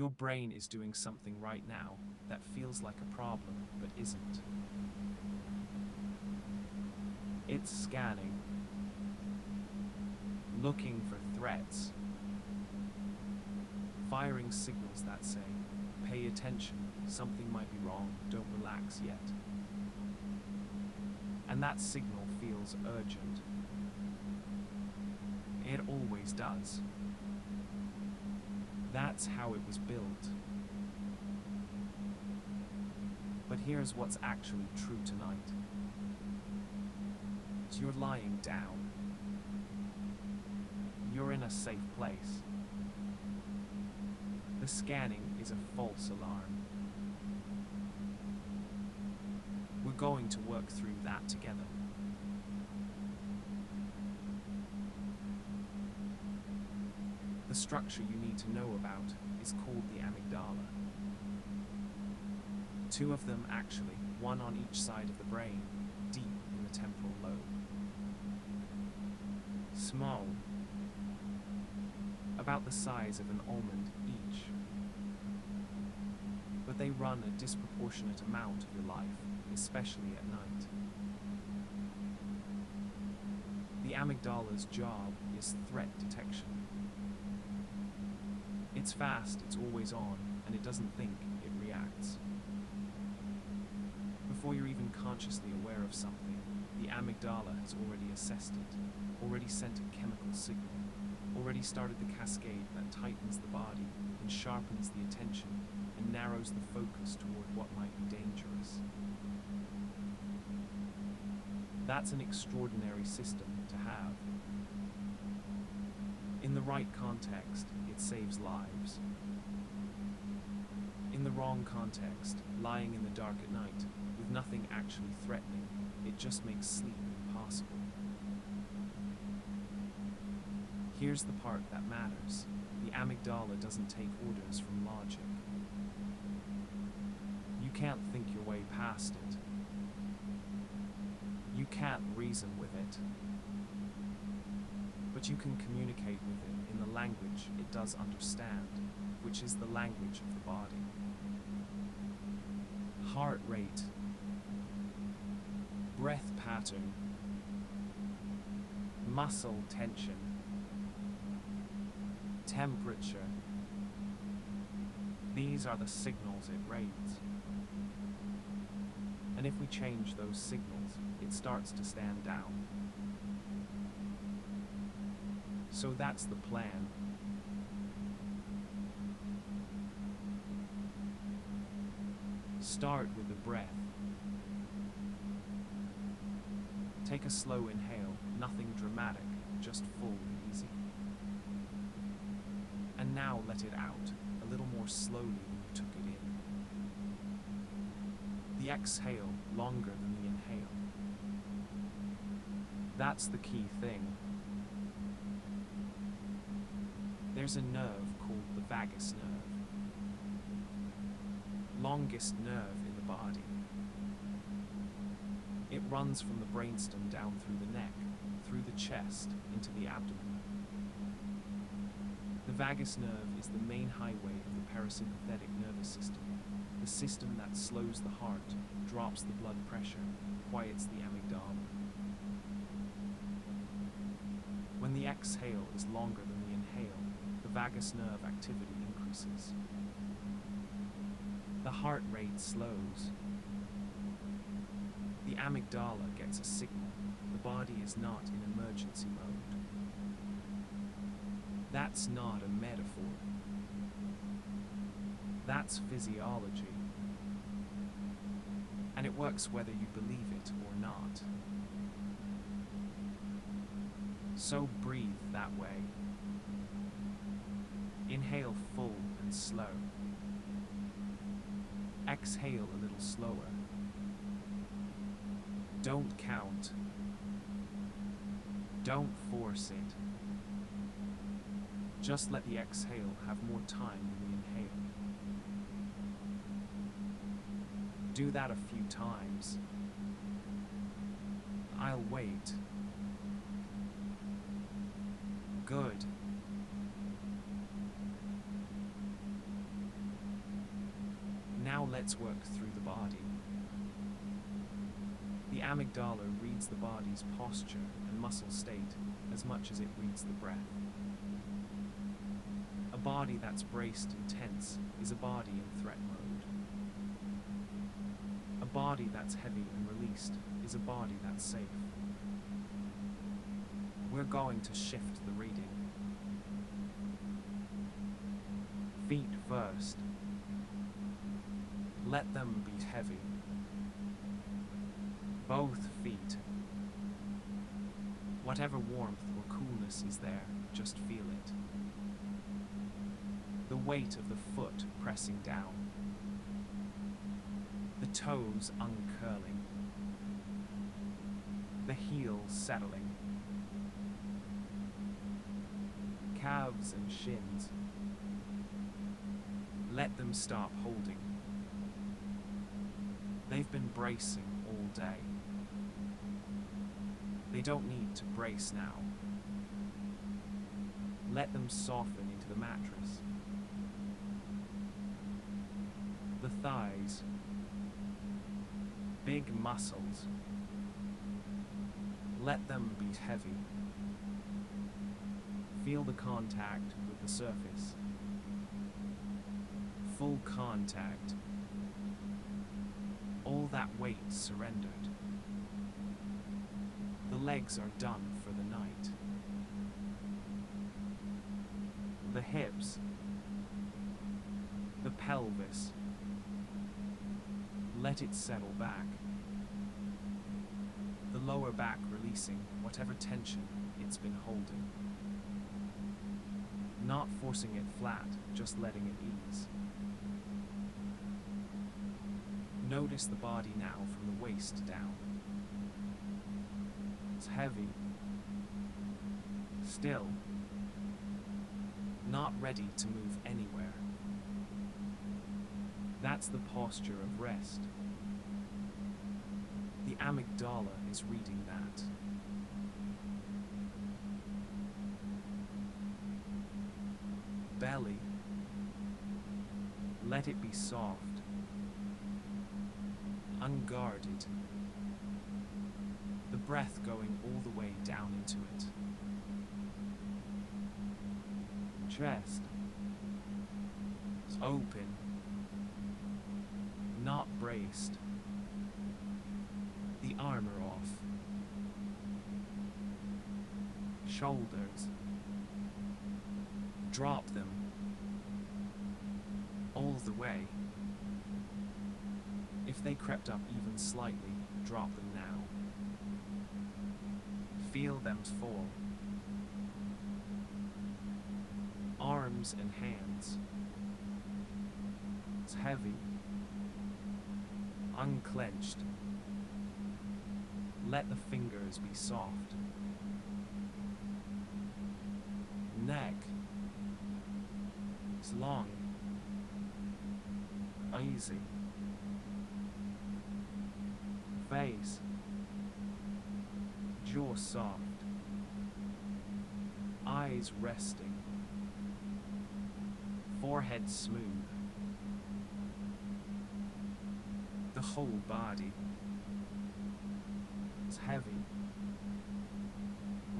Your brain is doing something right now that feels like a problem but isn't. It's scanning, looking for threats, firing signals that say, pay attention, something might be wrong, don't relax yet. And that signal feels urgent. It always does. That's how it was built. But here's what's actually true tonight. You're lying down. You're in a safe place. The scanning is a false alarm. We're going to work through that together. The structure you need to know about is called the amygdala. Two of them actually, one on each side of the brain, deep in the temporal lobe. Small, about the size of an almond each. But they run a disproportionate amount of your life, especially at night. The amygdala's job is threat detection. It's fast, it's always on, and it doesn't think, it reacts. Before you're even consciously aware of something, the amygdala has already assessed it, already sent a chemical signal, already started the cascade that tightens the body and sharpens the attention and narrows the focus toward what might be dangerous. That's an extraordinary system to have. In the right context, it saves lives. In the wrong context, lying in the dark at night, with nothing actually threatening, it just makes sleep impossible. Here's the part that matters. The amygdala doesn't take orders from logic. You can't think your way past it. You can't reason with it. But you can communicate with it in the language it does understand, which is the language of the body. Heart rate, breath pattern, muscle tension, temperature. These are the signals it reads. And if we change those signals, it starts to stand down. So that's the plan. Start with the breath. Take a slow inhale, nothing dramatic, just full and easy. And now let it out, a little more slowly than you took it in. The exhale longer than the inhale. That's the key thing. There's a nerve called the vagus nerve. Longest nerve in the body. It runs from the brainstem down through the neck, through the chest, into the abdomen. The vagus nerve is the main highway of the parasympathetic nervous system, the system that slows the heart, drops the blood pressure, quiets the amygdala. When the exhale is longer than the inhale, the vagus nerve activity increases. The heart rate slows. The amygdala gets a signal. The body is not in emergency mode. That's not a metaphor. That's physiology. And it works whether you believe it or not. So breathe that way. Inhale full and slow. Exhale a little slower. Don't count. Don't force it. Just let the exhale have more time than the inhale. Do that a few times. I'll wait. Good. let's work through the body. The amygdala reads the body's posture and muscle state as much as it reads the breath. A body that's braced and tense is a body in threat mode. A body that's heavy and released is a body that's safe. We're going to shift the reading. Feet first. Let them be heavy. Both feet. Whatever warmth or coolness is there, just feel it. The weight of the foot pressing down. The toes uncurling. The heels settling. Calves and shins. Let them stop holding. They've been bracing all day. They don't need to brace now. Let them soften into the mattress. The thighs. Big muscles. Let them be heavy. Feel the contact with the surface. Full contact. All that weight surrendered. The legs are done for the night. The hips. The pelvis. Let it settle back. The lower back releasing whatever tension it's been holding. Not forcing it flat, just letting it ease. Notice the body now from the waist down. It's heavy. Still. Not ready to move anywhere. That's the posture of rest. The amygdala is reading that. Belly. Let it be soft. Unguarded. The breath going all the way down into it. Chest. It's open. Not braced. The armor off. Shoulders. Drop them. All the way. If they crept up even slightly, drop them now. Feel them fall. Arms and hands. It's heavy. Unclenched. Let the fingers be soft. Neck. It's long. Easy. Face. Jaw soft. Eyes resting. Forehead smooth. The whole body. It's heavy.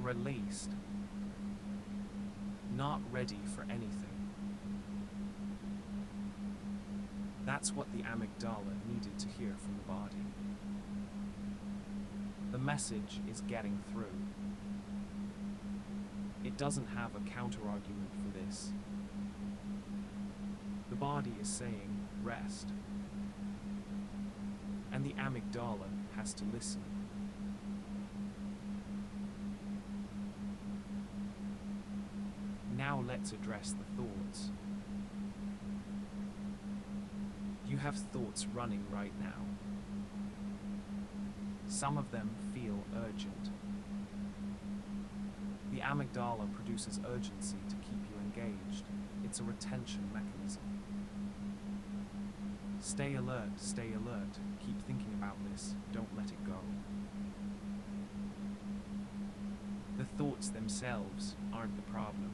Released. Not ready for anything. That's what the amygdala needed to hear from the body. The message is getting through. It doesn't have a counter-argument for this. The body is saying, rest. And the amygdala has to listen. Now let's address the thoughts. You have thoughts running right now. Some of them feel urgent. The amygdala produces urgency to keep you engaged. It's a retention mechanism. Stay alert, stay alert. Keep thinking about this. Don't let it go. The thoughts themselves aren't the problem.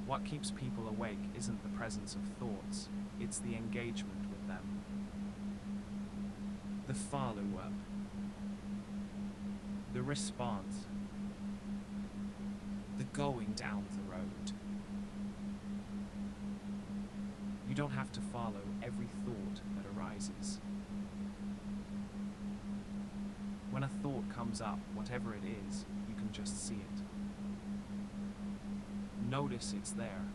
What keeps people awake isn't the presence of thoughts, it's the engagement with them. The follow-up. The response. The going down the road. You don't have to follow every thought that arises. When a thought comes up, whatever it is, you can just see it. Notice it's there.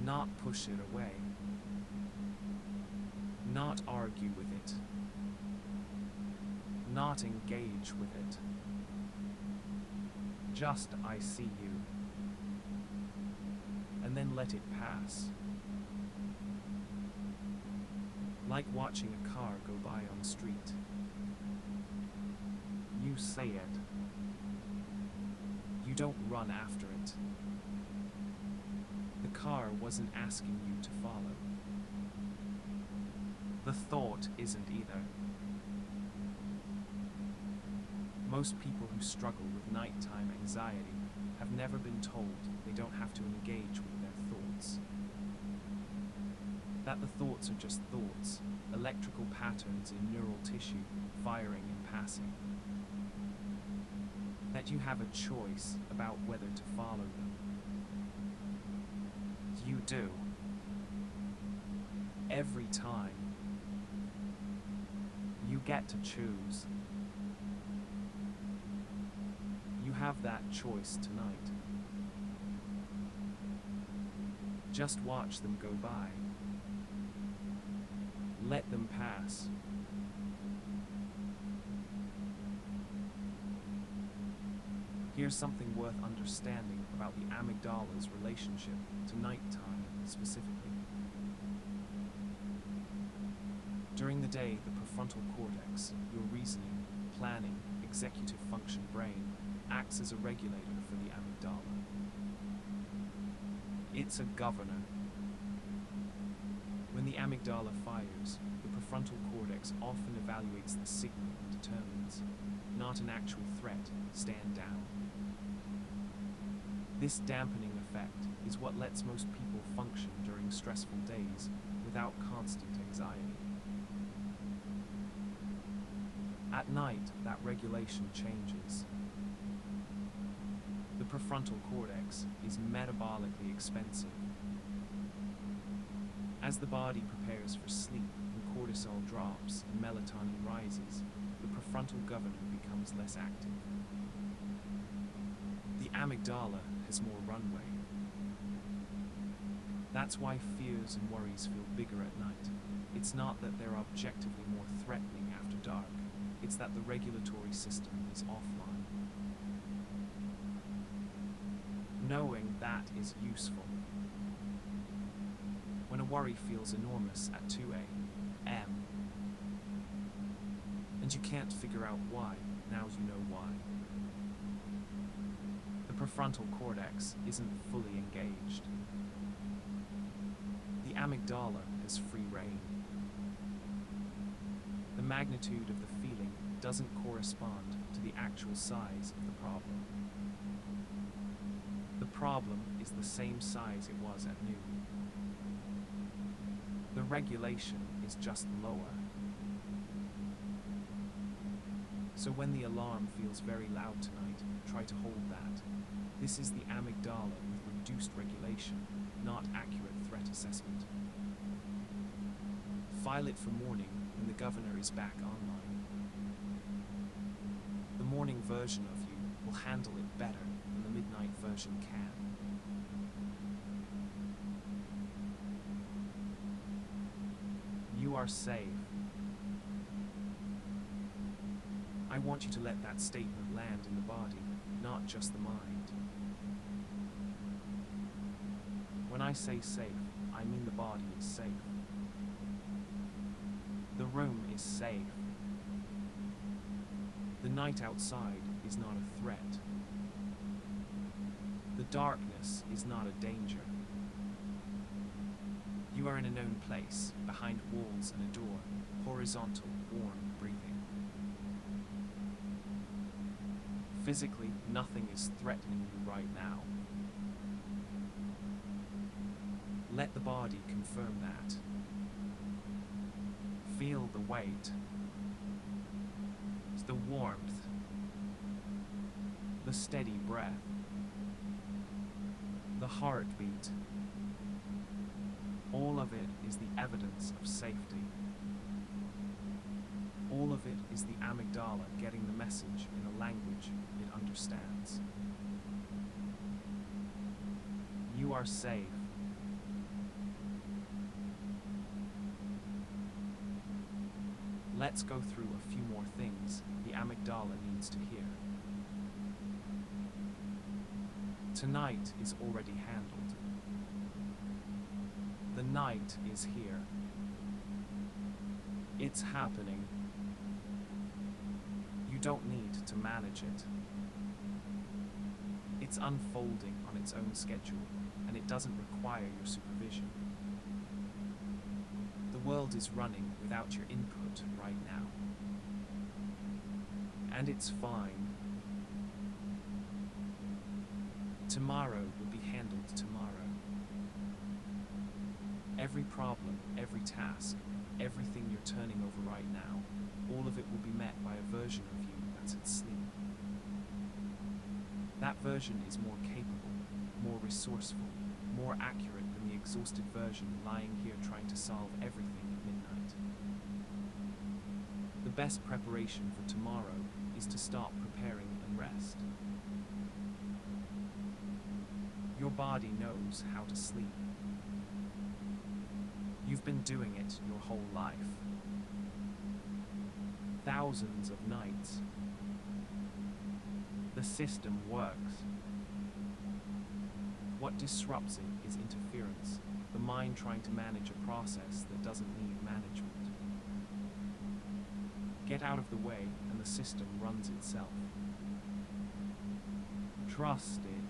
Not push it away. Not argue with it. Not engage with it. Just I see you. And then let it pass. Like watching a car go by on the street. You say it. You don't run after it. The car wasn't asking you to follow. The thought isn't either. Most people who struggle with nighttime anxiety have never been told they don't have to engage with their thoughts. That the thoughts are just thoughts, electrical patterns in neural tissue firing and passing. That you have a choice about whether to follow them. You do. Every time. You get to choose. You have that choice tonight. Just watch them go by. Let them pass. Here's something worth understanding about the amygdala's relationship to nighttime specifically. During the day, the prefrontal cortex, your reasoning, planning, executive function brain, acts as a regulator for the amygdala. It's a governor. When the amygdala fires, the prefrontal cortex often evaluates the signal and determines, not an actual threat, stand down. This dampening effect is what lets most people function during stressful days without constant anxiety. At night, that regulation changes. The prefrontal cortex is metabolically expensive. As the body prepares for sleep and cortisol drops and melatonin rises, the prefrontal governor becomes less active. The amygdala has more runway. That's why fears and worries feel bigger at night. It's not that they're objectively more threatening after dark. It's that the regulatory system is offline. Knowing that is useful. When a worry feels enormous at 2 a.m. and you can't figure out why, now you know why. The prefrontal cortex isn't fully engaged. The amygdala has free rein. The magnitude of the feeling doesn't correspond to the actual size of the problem. The problem is the same size it was at noon. The regulation is just lower. So when the alarm feels very loud tonight, try to hold that. This is the amygdala with reduced regulation, not accurate threat assessment. File it for morning when the governor is back online. The morning version of you will handle it better than the midnight version can. You are safe. I want you to let that statement land in the body, not just the mind. When I say safe, I mean the body is safe. The room is safe. The night outside is not a threat. The darkness is not a danger. You are in a known place, behind walls and a door, horizontal, warm breathing. Physically, nothing is threatening you right now. Let the body confirm that. Feel the weight, the warmth, the steady breath, the heartbeat. All of it is the evidence of safety. All of it is the amygdala getting the message in a language it understands. You are safe. Let's go through a few more things the amygdala needs to hear. Tonight is already handled. The night is here. It's happening. You don't need to manage it. It's unfolding on its own schedule, and it doesn't require your supervision. The world is running without your input right now. And it's fine. Tomorrow will be handled tomorrow. Every problem, every task, everything you're turning over right now, all of it will be met by a version of you that's asleep. That version is more capable, more resourceful, more accurate than the exhausted version lying here trying to solve everything at midnight. The best preparation for tomorrow is to stop preparing and rest. Your body knows how to sleep. You've been doing it your whole life. Thousands of nights. The system works. What disrupts it is interference, the mind trying to manage a process that doesn't need management. Get out of the way and the system runs itself. Trust it.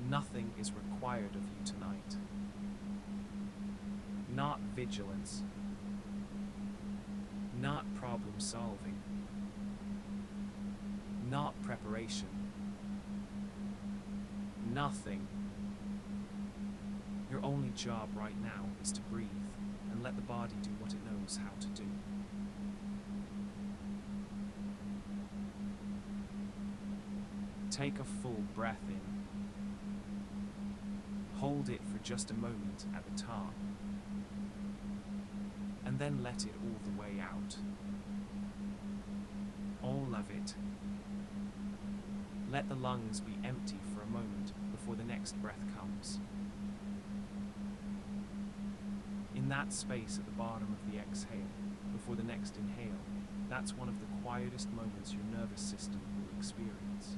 Nothing is required of you tonight. Not vigilance. Not problem solving. Not preparation. Nothing. Your only job right now is to breathe and let the body do what it knows how to do. Take a full breath in. Hold it for just a moment at the top. And then let it all the way out. All of it. Let the lungs be empty for a moment before the next breath comes. In that space at the bottom of the exhale, before the next inhale, that's one of the quietest moments your nervous system will experience.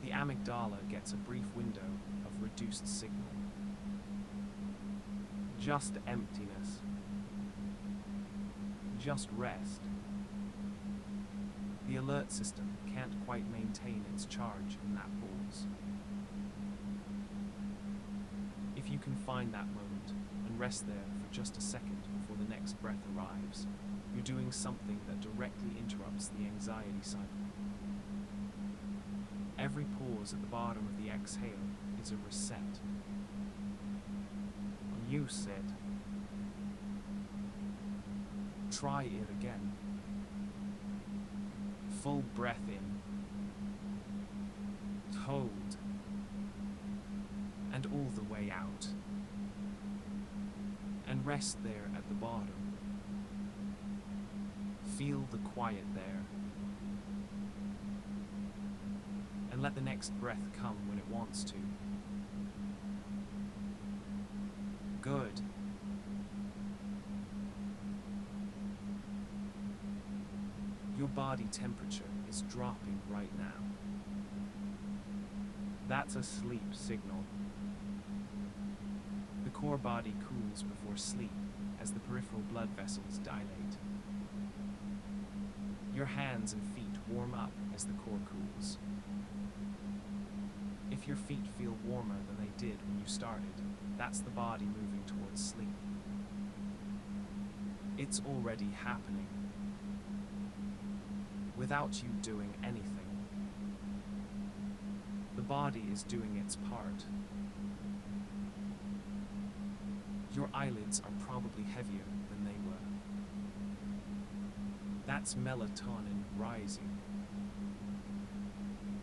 The amygdala gets a brief window of reduced signal. Just emptiness. Just rest. The alert system can't quite maintain its charge in that pause. If you can find that moment and rest there for just a second before the next breath arrives, you're doing something that directly interrupts the anxiety cycle. Every pause at the bottom of the exhale is a reset. You sit. Try it again. Full breath in. Hold. And all the way out. And rest there at the bottom. Feel the quiet there. And let the next breath come when it wants to. Good. Your body temperature is dropping right now. That's a sleep signal. The core body cools before sleep as the peripheral blood vessels dilate. Your hands and feet warm up as the core cools. If your feet feel warmer than they did when you started, that's the body moving towards sleep. It's already happening. Without you doing anything. The body is doing its part. Your eyelids are probably heavier than they were. That's melatonin rising.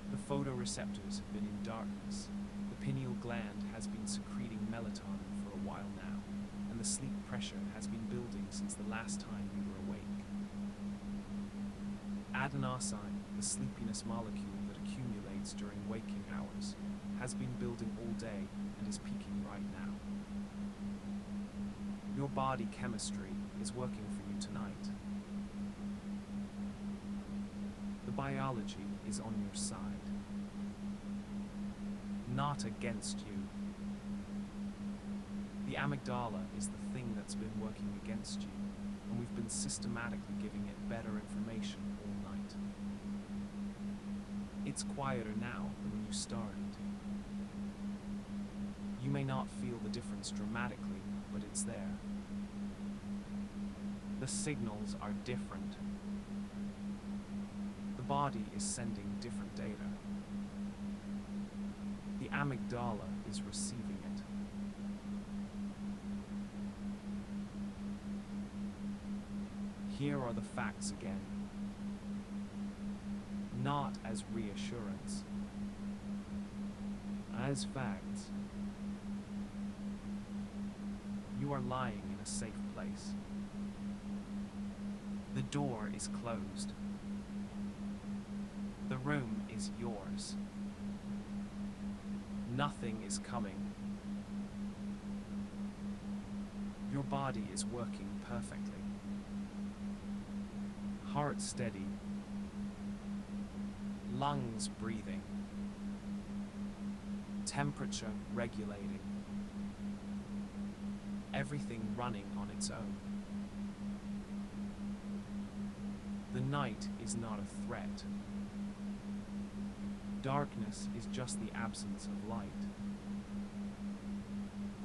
The photoreceptors have been in darkness. The pineal gland has been secreting melatonin for a while now, and the sleep pressure has been building since the last time you were awake. Adenosine, the sleepiness molecule that accumulates during waking hours, has been building all day and is peaking right now. Your body chemistry is working for you tonight. The biology is on your side, not against you. The amygdala is the thing that's been working against you, and we've been systematically giving it better information all night. It's quieter now than when you started. You may not feel the difference dramatically, but it's there. The signals are different. The body is sending different data. The amygdala is receiving it. Here are the facts again. Not as reassurance, as facts. You are lying in a safe place. The door is closed. The room is yours. Nothing is coming. Your body is working perfectly. Heart steady. Lungs breathing. Temperature regulating. Everything running on its own. The night is not a threat. Darkness is just the absence of light.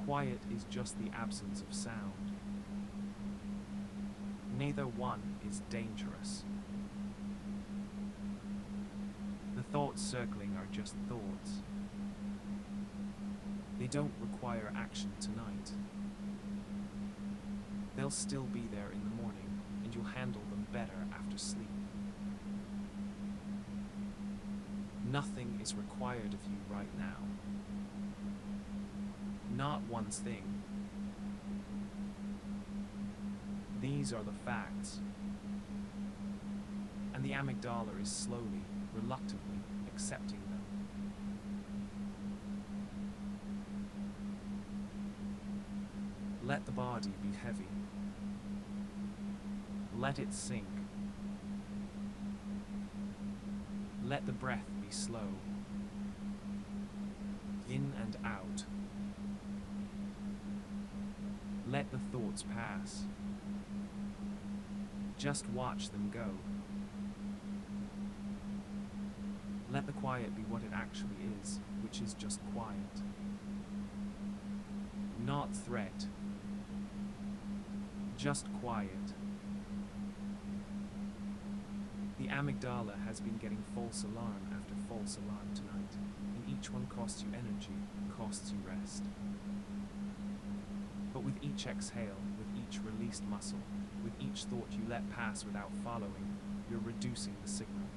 Quiet is just the absence of sound. Neither one is dangerous. The thoughts circling are just thoughts. They don't require action tonight. They'll still be there in the morning, and you'll handle them better after sleep. Nothing is required of you right now. Not one thing. These are the facts. And the amygdala is slowly, reluctantly accepting them. Let the body be heavy. Let it sink. Let the breath be slow. In and out. Let the thoughts pass. Just watch them go. Let the quiet be what it actually is, which is just quiet. Not threat. Just quiet. The amygdala has been getting false alarm after false alarm tonight, and each one costs you energy, costs you rest. But with each exhale, with each released muscle, with each thought you let pass without following, you're reducing the signal.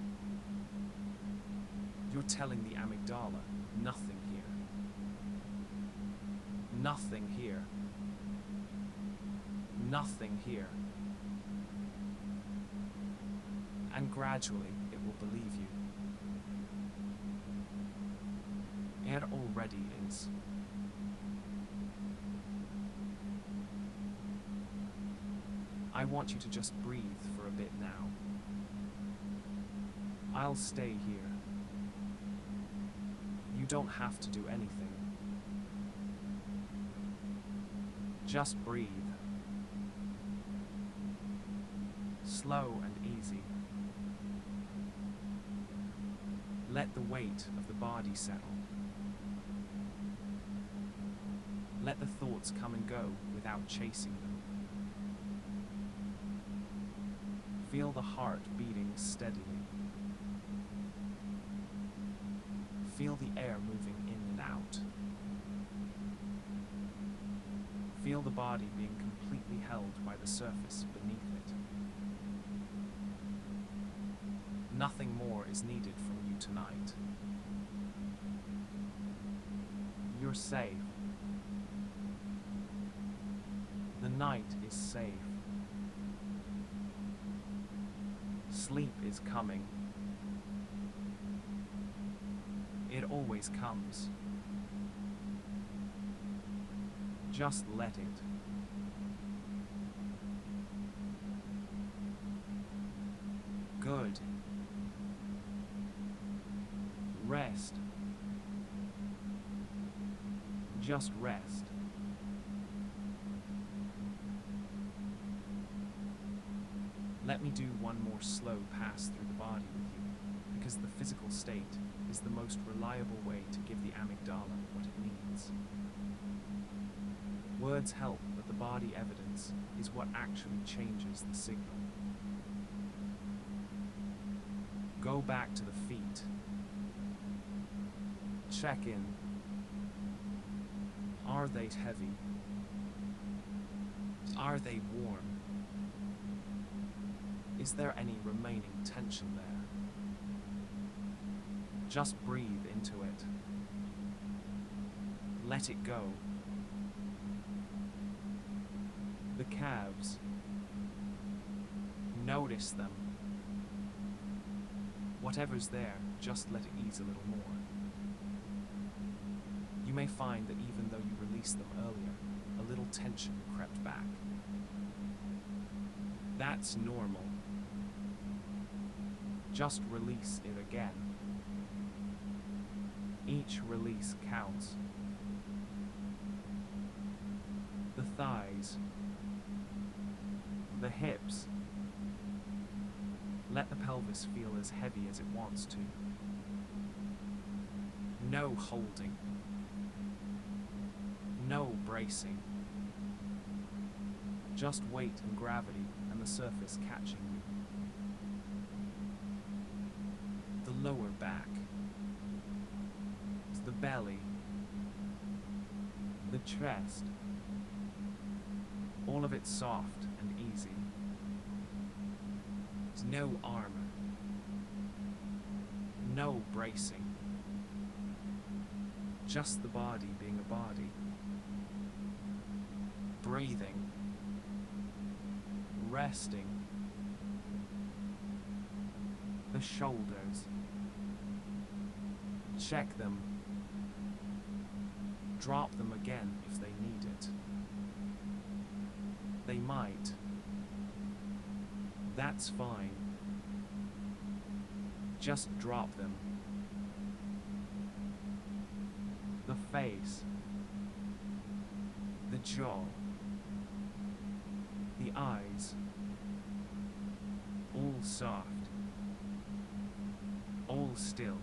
You're telling the amygdala, nothing here. Nothing here. Nothing here. And gradually, it will believe you. It already is. I want you to just breathe for a bit now. I'll stay here. You don't have to do anything. Just breathe. Slow and easy. Let the weight of the body settle. Let the thoughts come and go without chasing them. Feel the heart beating steadily. Feel the air moving in and out. Feel the body being completely held by the surface beneath it. Nothing more is needed from you tonight. You're safe. The night is safe. Sleep is coming. It always comes. Just let it. Good. Rest. Just rest. Let me do one more slow pass through the body with you, because the physical state is the most reliable way to give the amygdala what it needs. Words help, but the body evidence is what actually changes the signal. Go back to the feet. Check in. Are they heavy? Are they warm? Is there any remaining tension there? Just breathe into it. Let it go. The calves. Notice them. Whatever's there, just let it ease a little more. You may find that even though you released them earlier, a little tension crept back. That's normal. Just release it again. Each release counts. The thighs. The hips. Let the pelvis feel as heavy as it wants to. No holding. No bracing. Just weight and gravity and the surface catching you. The lower back. The belly. The chest. All of it soft and easy. There's no armor. No bracing. Just the body being a body. Breathing. Resting. The shoulders. Check them. Drop them again if they need it. They might. That's fine. Just drop them. The face. The jaw. The eyes. All soft. All still.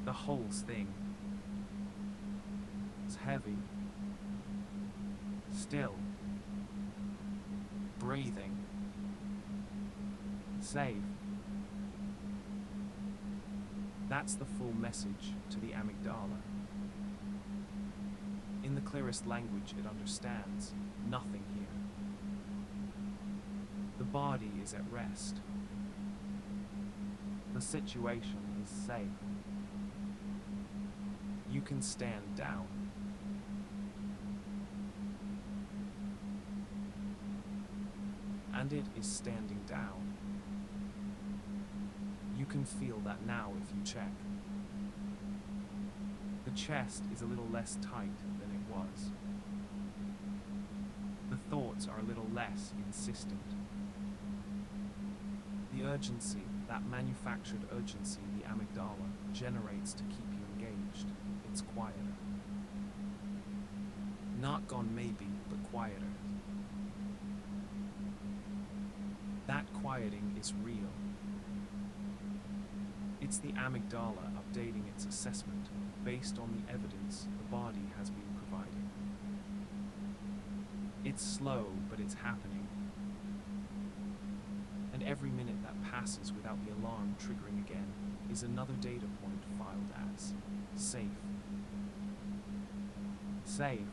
The whole thing. It's heavy. Still. Breathing. Safe. That's the full message to the amygdala. In the clearest language it understands, nothing here. The body is at rest. The situation is safe. You can stand down. And it is standing down. You can feel that now if you check. The chest is a little less tight than it was. The thoughts are a little less insistent. The urgency, that manufactured urgency the amygdala generates to keep you engaged, it's quieter. Not gone maybe, but quieter. That quieting is real. It's the amygdala updating its assessment based on the evidence the body has been providing. It's slow, but it's happening. And every minute that passes without the alarm triggering again is another data point filed as safe. Save.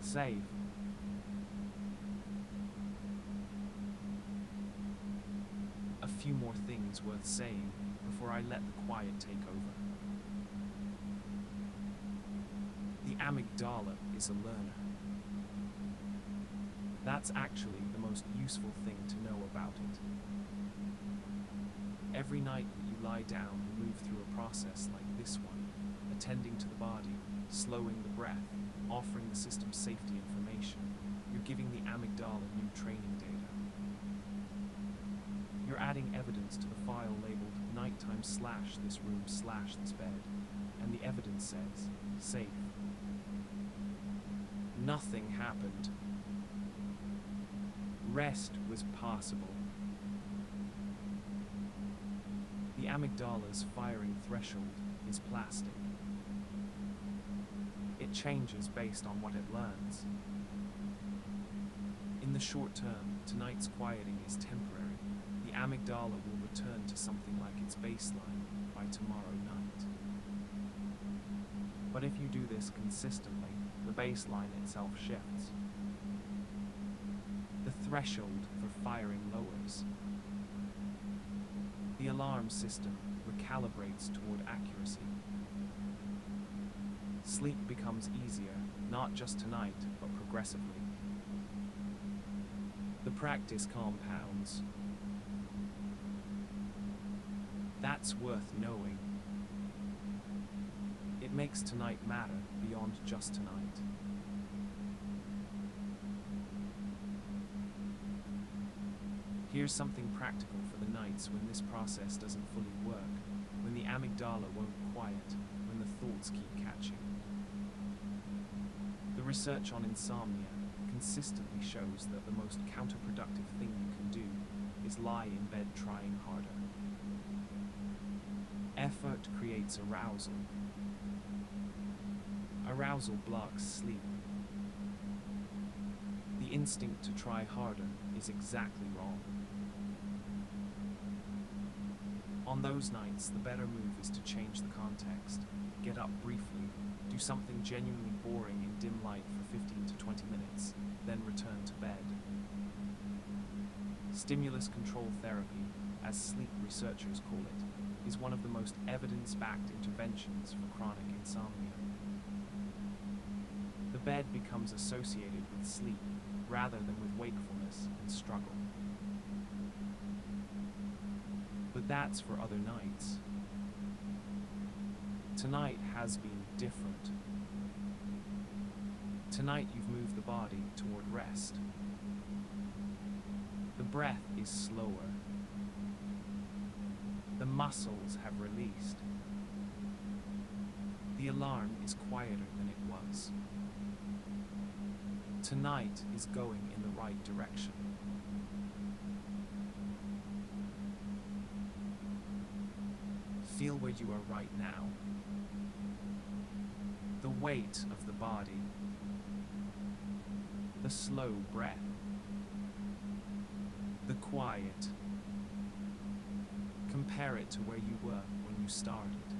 Save. A few more things worth saying before I let the quiet take over. The amygdala is a learner. That's actually the most useful thing to know about it. Every night that you lie down and move through a process like this one, attending to the body, slowing the breath, offering the system safety information, you're giving the amygdala new training data. You're adding evidence to the file labeled nighttime / this room / this bed, and the evidence says, safe. Nothing happened. Rest was possible. The amygdala's firing threshold is plastic. It changes based on what it learns. In the short term, tonight's quieting is temporary. The amygdala will return to something like its baseline by tomorrow night. But if you do this consistently, the baseline itself shifts. The threshold for firing lowers. The alarm system recalibrates toward accuracy. Sleep becomes easier, not just tonight, but progressively. The practice compounds. That's worth knowing. It makes tonight matter beyond just tonight. Here's something practical for the nights when this process doesn't fully work, when the amygdala won't quiet, when the thoughts keep catching. The research on insomnia consistently shows that the most counterproductive thing you can do is lie in bed trying harder. Effort creates arousal. Arousal blocks sleep. The instinct to try harder is exactly wrong. On those nights, the better move is to change the context, get up briefly, do something genuinely boring in dim light for 15 to 20 minutes, then return to bed. Stimulus control therapy, as sleep researchers call it, is one of the most evidence-backed interventions for chronic insomnia. The bed becomes associated with sleep rather than with wakefulness and struggle. But that's for other nights. Tonight has been different. Tonight you've moved the body toward rest. The breath is slower. The muscles have released. The alarm is quieter than it was. Tonight is going in the right direction. Feel where you are right now. The weight of the body. The slow breath. The quiet. Compare it to where you were when you started.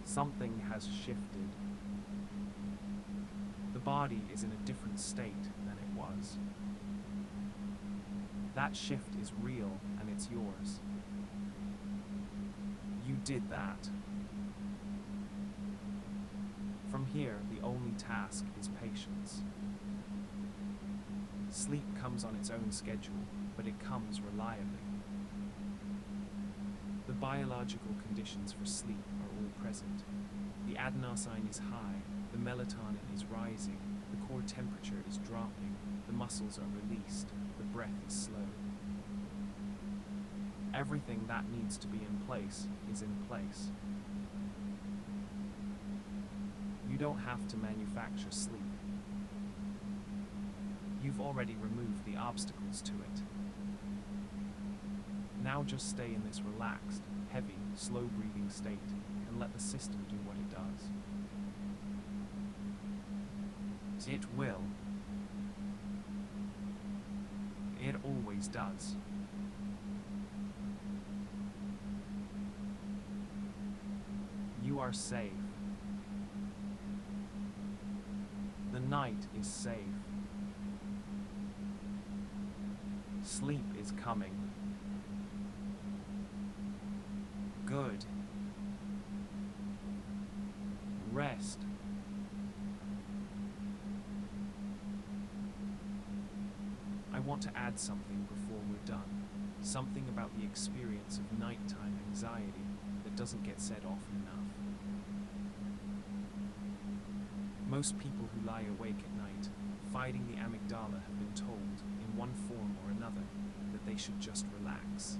Something has shifted. The body is in a different state than it was. That shift is real and it's yours. You did that. From here, the only task is patience. Sleep comes on its own schedule, but it comes reliably. The biological conditions for sleep are all present. The adenosine is high, the melatonin is rising, the core temperature is dropping, the muscles are released, the breath is slow. Everything that needs to be in place is in place. You don't have to manufacture sleep. You've already removed the obstacles to it. Now just stay in this relaxed, heavy, slow-breathing state and let the system do what it does. It will. It always does. are safe. The night is safe. Sleep is coming. Good. Rest. I want to add something before we're done. Something about the experience of nighttime anxiety that doesn't get said often enough. Most people who lie awake at night, fighting the amygdala, have been told, in one form or another, that they should just relax.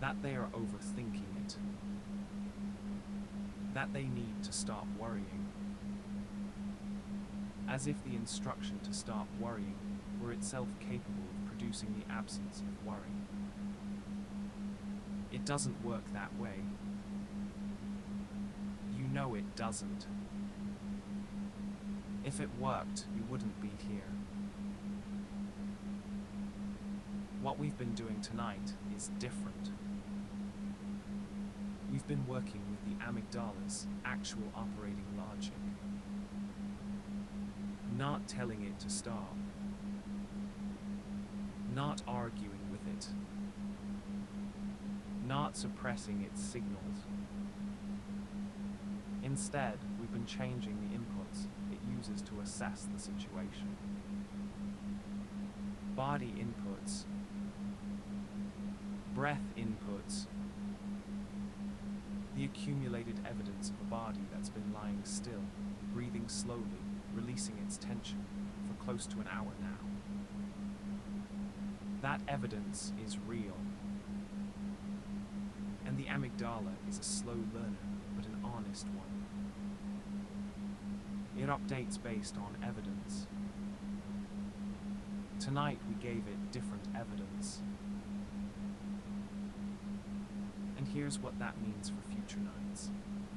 That they are overthinking it. That they need to stop worrying. As if the instruction to stop worrying were itself capable of producing the absence of worry. It doesn't work that way. You know it doesn't. If it worked, you wouldn't be here. What we've been doing tonight is different. We've been working with the amygdala's actual operating logic. Not telling it to stop. Not arguing with it. Not suppressing its signals. Instead, we've been changing the inputs it uses to assess the situation. Body inputs. Breath inputs. The accumulated evidence of a body that's been lying still, breathing slowly, releasing its tension for close to an hour now. That evidence is real. And the amygdala is a slow learner, but an honest one. It updates based on evidence. Tonight we gave it different evidence. And here's what that means for future nights.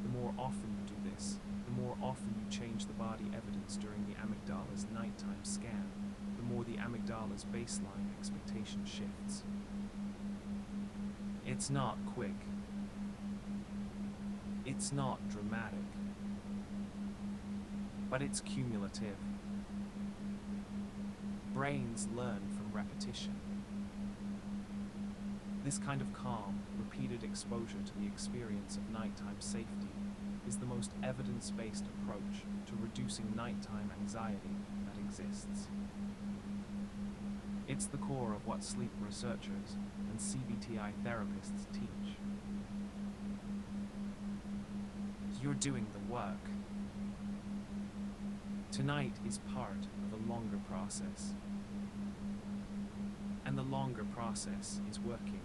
The more often you do this, the more often you change the body evidence during the amygdala's nighttime scan, the more the amygdala's baseline expectation shifts. It's not quick. It's not dramatic. But it's cumulative. Brains learn from repetition. This kind of calm, repeated exposure to the experience of nighttime safety is the most evidence-based approach to reducing nighttime anxiety that exists. It's the core of what sleep researchers and CBTI therapists teach. You're doing the work. Tonight is part of a longer process. And the longer process is working.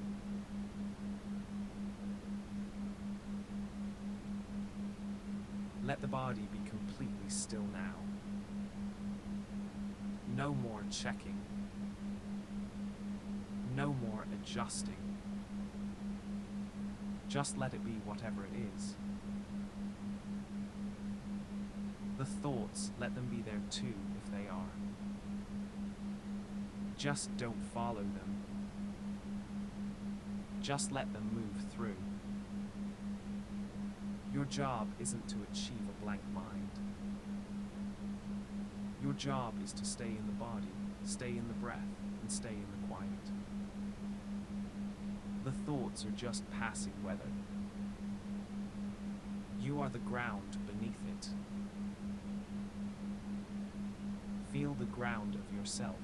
Let the body be completely still now. No more checking. No more adjusting. Just let it be whatever it is. The thoughts, let them be there too if they are. Just don't follow them. Just let them move through. Your job isn't to achieve a blank mind. Your job is to stay in the body, stay in the breath, and stay in the quiet. The thoughts are just passing weather. You are the ground beneath it. Feel the ground of yourself.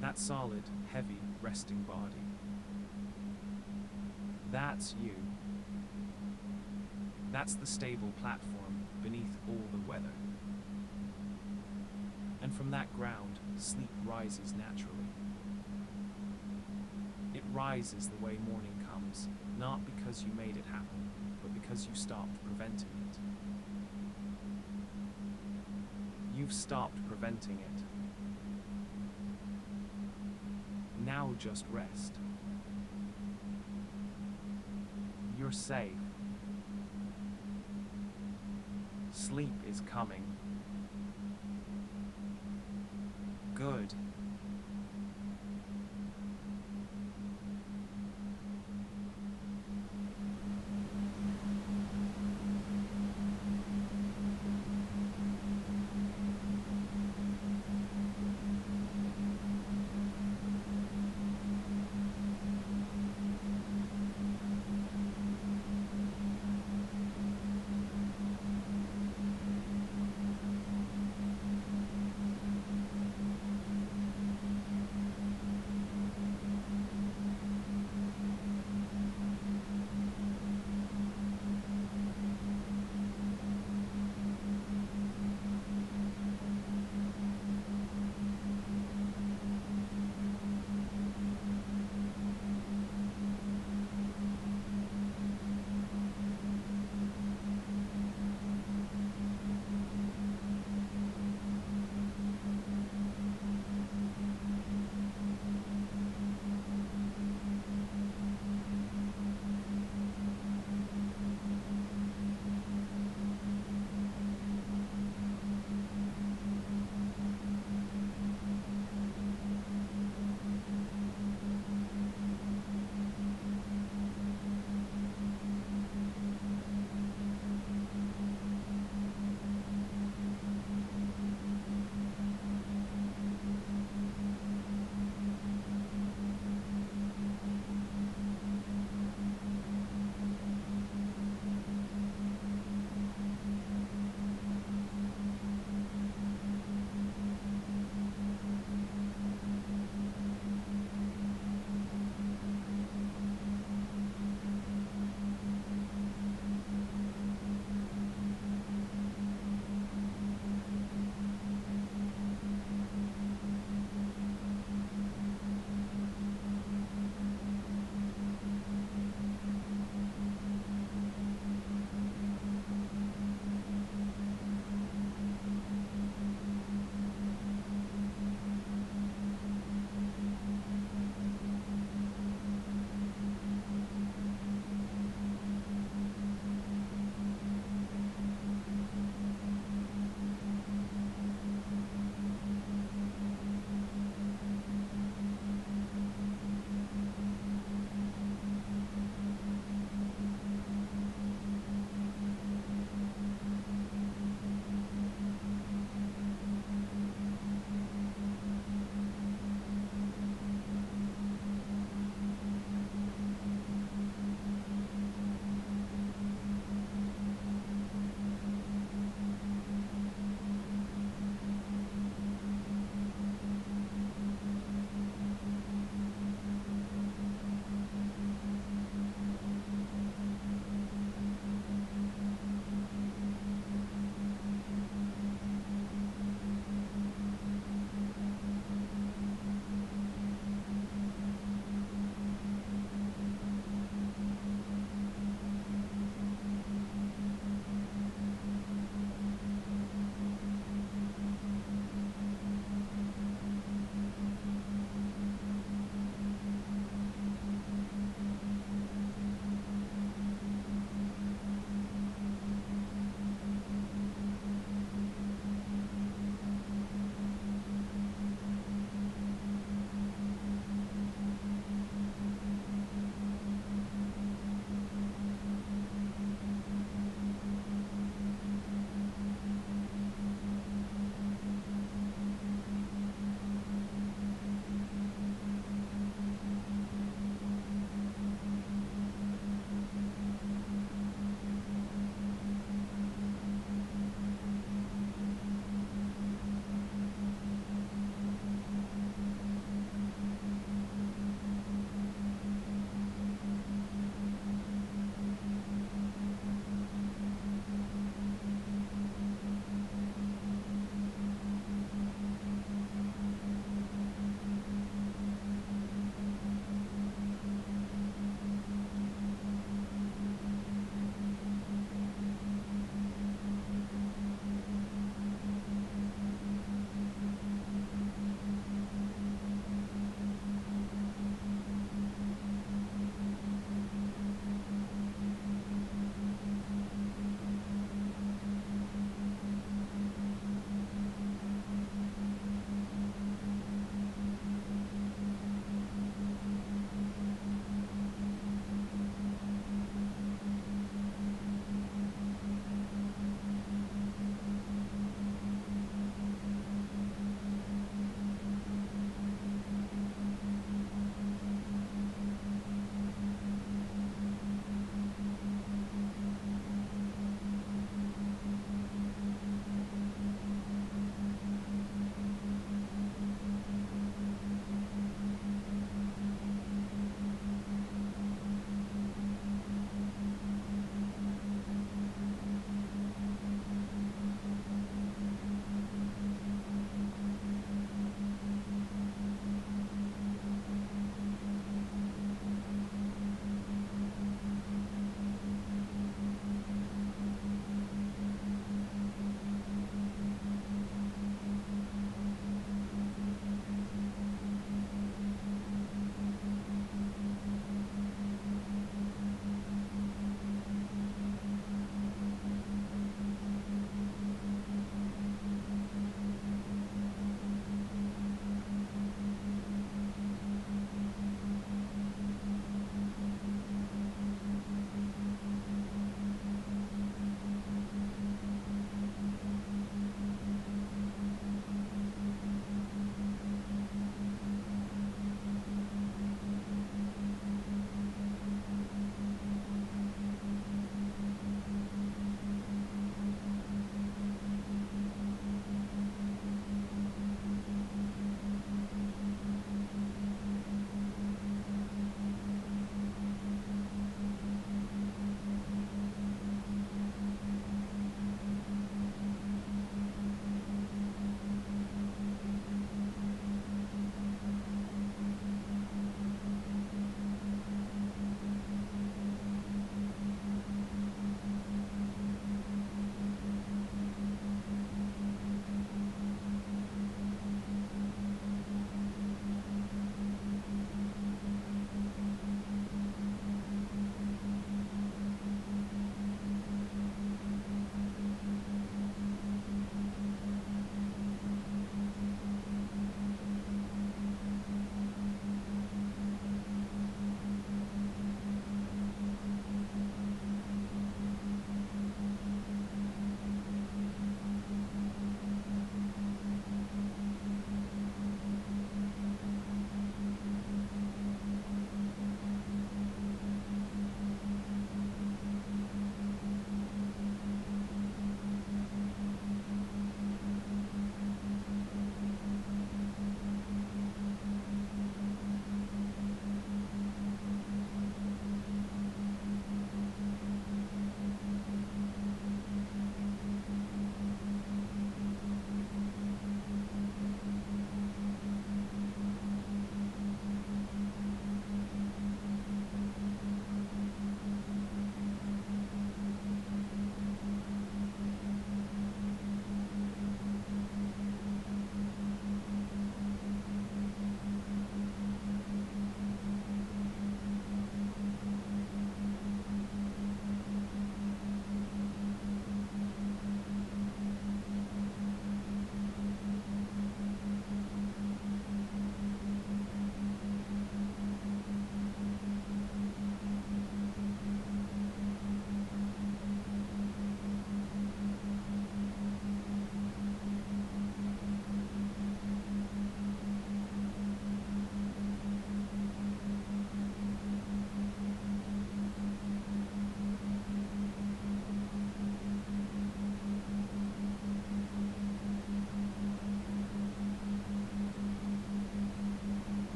That solid, heavy, resting body. That's you. That's the stable platform beneath all the weather. And from that ground, sleep rises naturally. It rises the way morning comes, not because you made it happen, but because you stopped preventing it. You've stopped preventing it. Now just rest. You're safe. Sleep is coming. Good.